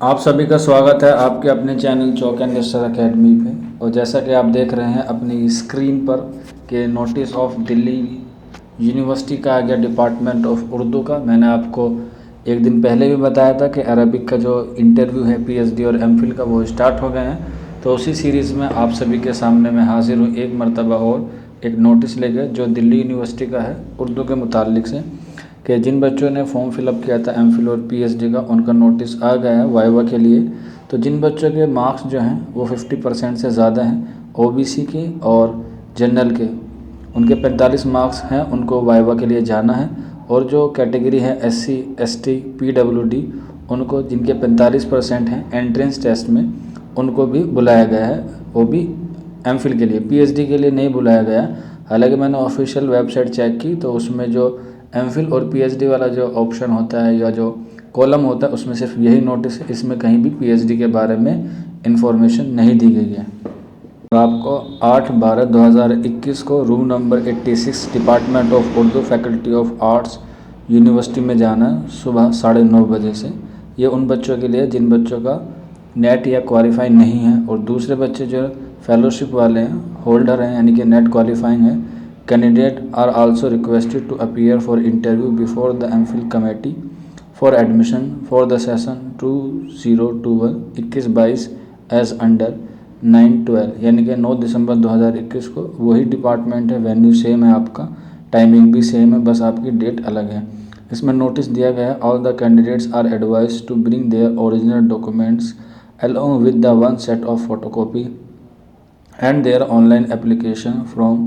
आप सभी का स्वागत है आपके अपने चैनल चौक एंड यस्टर अकेडमी पे। और जैसा कि आप देख रहे हैं अपनी स्क्रीन पर कि नोटिस ऑफ दिल्ली यूनिवर्सिटी का आ गया डिपार्टमेंट ऑफ उर्दू का। मैंने आपको एक दिन पहले भी बताया था कि अरबिक का जो इंटरव्यू है पीएचडी और एमफिल का वो स्टार्ट हो गए हैं। तो उसी सीरीज़ में आप सभी के सामने मैं हाजिर हूँ एक मरतबा और एक नोटिस लेकर जो दिल्ली यूनिवर्सिटी का है उर्दू के मुतालिक से, कि जिन बच्चों ने फॉर्म फिलअप किया था एमफिल और पीएचडी का उनका नोटिस आ गया है वाइवा के लिए। तो जिन बच्चों के मार्क्स जो हैं वो 50% से ज़्यादा हैं ओबीसी के और जनरल के, उनके 45 मार्क्स हैं, उनको वाइवा के लिए जाना है। और जो कैटेगरी है एससी एसटी पीडब्ल्यूडी, उनको जिनके 45% हैं एंट्रेंस टेस्ट में उनको भी बुलाया गया है, वो भी एमफिल के लिए। पीएचडी के लिए नहीं बुलाया गया। हालांकि मैंने ऑफिशियल वेबसाइट चेक की तो उसमें जो एमफिल और पीएचडी वाला जो ऑप्शन होता है या जो कॉलम होता है उसमें सिर्फ यही नोटिस है, इसमें कहीं भी पीएचडी के बारे में इंफॉर्मेशन नहीं दी गई है। आपको 8/12/2021 को room number 86 department of Urdu faculty of arts university में जाना है सुबह 9:30 बजे से। ये उन बच्चों के लिए जिन बच्चों का नेट या क्वालिफाई नहीं है, और दूसरे बच्चे जो फेलोशिप वाले हैं, होल्डर हैं, यानी कि नेट क्वालिफाइंग है। Candidate are also requested to appear for interview before the MPhil committee for admission for the session 2021-22 as under 9/12, यानी कि 9 दिसंबर 2021 को। वही डिपार्टमेंट है, वेन्यू सेम है, आपका टाइमिंग भी सेम है, बस आपकी डेट अलग है। इसमें नोटिस दिया गया है, all the candidates are advised to bring their original documents along with the one set of photocopy and their online application form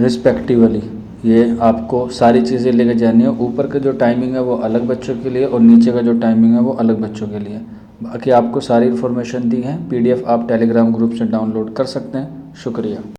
respectively। ये आपको सारी चीज़ें लेकर जानी है। ऊपर का जो टाइमिंग है वो अलग बच्चों के लिए और नीचे का जो टाइमिंग है वो अलग बच्चों के लिए। बाकी आपको सारी इन्फॉर्मेशन दी है, पीडीएफ आप टेलीग्राम ग्रुप से डाउनलोड कर सकते हैं। शुक्रिया।